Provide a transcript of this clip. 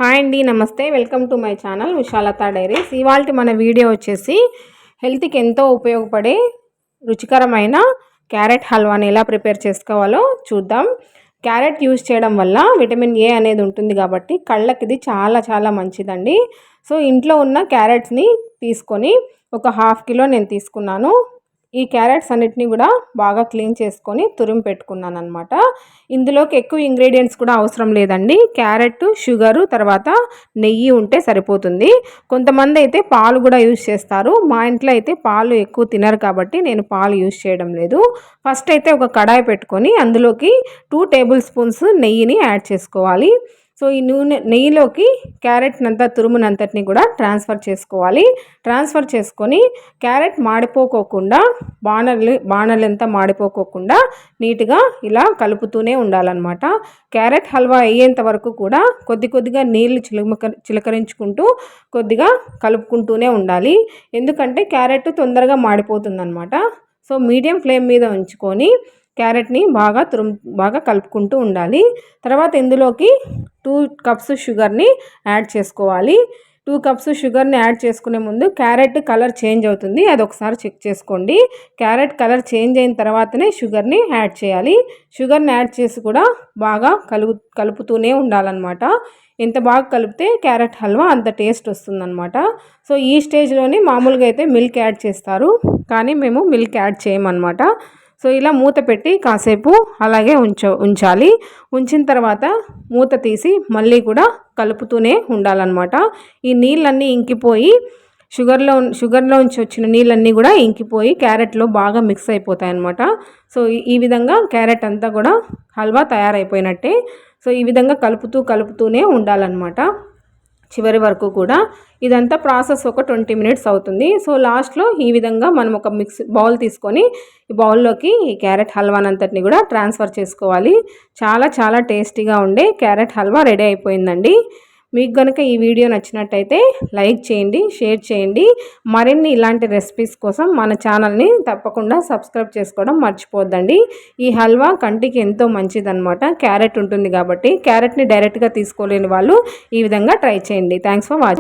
Hi అండి, నమస్తే. Welcome to my channel Vishalata diaries. ఇవాళ మన వీడియో వచ్చేసి హెల్త్కి ఎంతో ఉపయోగపడే రుచికరమైన క్యారెట్ హల్వాని ఎలా ప్రిపేర్ చేసుకోవాలో చూద్దాం. క్యారెట్ యూజ్ చేయడం వల్ల విటమిన్ ఏ అనేది ఉంటుంది కాబట్టి కళ్ళకి ఇది చాలా చాలా మంచిదండి. సో ఇంట్లో ఉన్న క్యారెట్స్ని తీసుకొని ఒక హాఫ్ కిలో నేను తీసుకున్నాను. ఈ క్యారెట్స్ అన్నిటిని కూడా బాగా క్లీన్ చేసుకొని తురిమి పెట్టుకున్నాను అనమాట. ఇందులోకి ఎక్కువ ఇంగ్రీడియంట్స్ కూడా అవసరం లేదండి. క్యారెట్, షుగరు, తర్వాత నెయ్యి ఉంటే సరిపోతుంది. కొంతమంది అయితే పాలు కూడా యూజ్ చేస్తారు. మా ఇంట్లో అయితే పాలు ఎక్కువ తినరు కాబట్టి నేను పాలు యూజ్ చేయడం లేదు. ఫస్ట్ అయితే ఒక కడాయి పెట్టుకొని అందులోకి 2 టేబుల్ స్పూన్స్ నెయ్యిని యాడ్ చేసుకోవాలి. సో ఈ నెయ్యిలోకి క్యారెట్నంతా తురుమునంతటిని కూడా ట్రాన్స్ఫర్ చేసుకోవాలి. ట్రాన్స్ఫర్ చేసుకొని క్యారెట్ మాడిపోకోకుండా బాణలంతా మాడిపోకోకుండా నీట్గా ఇలా కలుపుతూనే ఉండాలన్నమాట. క్యారెట్ హల్వా అయ్యేంత వరకు కూడా కొద్దిగా నీళ్లు చిలకరించుకుంటూ కొద్దిగా కలుపుకుంటూనే ఉండాలి. ఎందుకంటే క్యారెట్ తొందరగా మాడిపోతుందన్నమాట. సో మీడియం ఫ్లేమ్ మీద ఉంచుకొని క్యారెట్ని బాగా కలుపుకుంటూ ఉండాలి. తర్వాత ఇందులోకి 2 కప్స్ షుగర్ని యాడ్ చేసుకోవాలి. 2 కప్స్ షుగర్ని యాడ్ చేసుకునే ముందు క్యారెట్ కలర్ చేంజ్ అవుతుంది, అది ఒకసారి చెక్ చేసుకోండి. క్యారెట్ కలర్ చేంజ్ అయిన తర్వాతనే షుగర్ని యాడ్ చేయాలి. షుగర్ని యాడ్ చేసి కూడా బాగా కలుపుతూనే ఉండాలన్నమాట. ఎంత బాగా కలిపితే క్యారెట్ హల్వా అంత టేస్ట్ వస్తుందన్నమాట. సో ఈ స్టేజ్లోనే మామూలుగా అయితే మిల్క్ యాడ్ చేస్తారు, కానీ మేము మిల్క్ యాడ్ చేయమన్నమాట. సో ఇలా మూత పెట్టి కాసేపు అలాగే ఉంచాలి. ఉంచిన తర్వాత మూత తీసి మళ్ళీ కూడా కలుపుతూనే ఉండాలన్నమాట. ఈ నీళ్ళన్నీ ఇంకిపోయి షుగర్లోంచి వచ్చిన నీళ్ళన్నీ కూడా ఇంకిపోయి క్యారెట్లో బాగా మిక్స్ అయిపోతాయి అన్నమాట. సో ఈ విధంగా క్యారెట్ అంతా కూడా హల్వా తయారైపోయినట్టే. సో ఈ విధంగా కలుపుతూనే ఉండాలన్నమాట చివరి వరకు కూడా. ఇదంతా ప్రాసెస్ ఒక 20 మినిట్స్ అవుతుంది. సో లాస్ట్లో ఈ విధంగా మనం ఒక బౌల్ తీసుకొని ఈ బౌల్లోకి ఈ క్యారెట్ హల్వానంతటిని కూడా ట్రాన్స్ఫర్ చేసుకోవాలి. చాలా చాలా టేస్టీగా ఉండే క్యారెట్ హల్వా రెడీ అయిపోయిందండి. మీకు కనుక ఈ వీడియో నచ్చినట్టయితే లైక్ చేయండి, షేర్ చేయండి. మరిన్ని ఇలాంటి రెసిపీస్ కోసం మన ఛానల్ని తప్పకుండా సబ్స్క్రైబ్ చేసుకోవడం మర్చిపోద్దండి. ఈ హల్వా కంటికి ఎంతో మంచిదన్నమాట. క్యారెట్ ఉంటుంది కాబట్టి క్యారెట్ని డైరెక్ట్గా తీసుకోలేని వాళ్ళు ఈ విధంగా ట్రై చేయండి. Thanks for watching.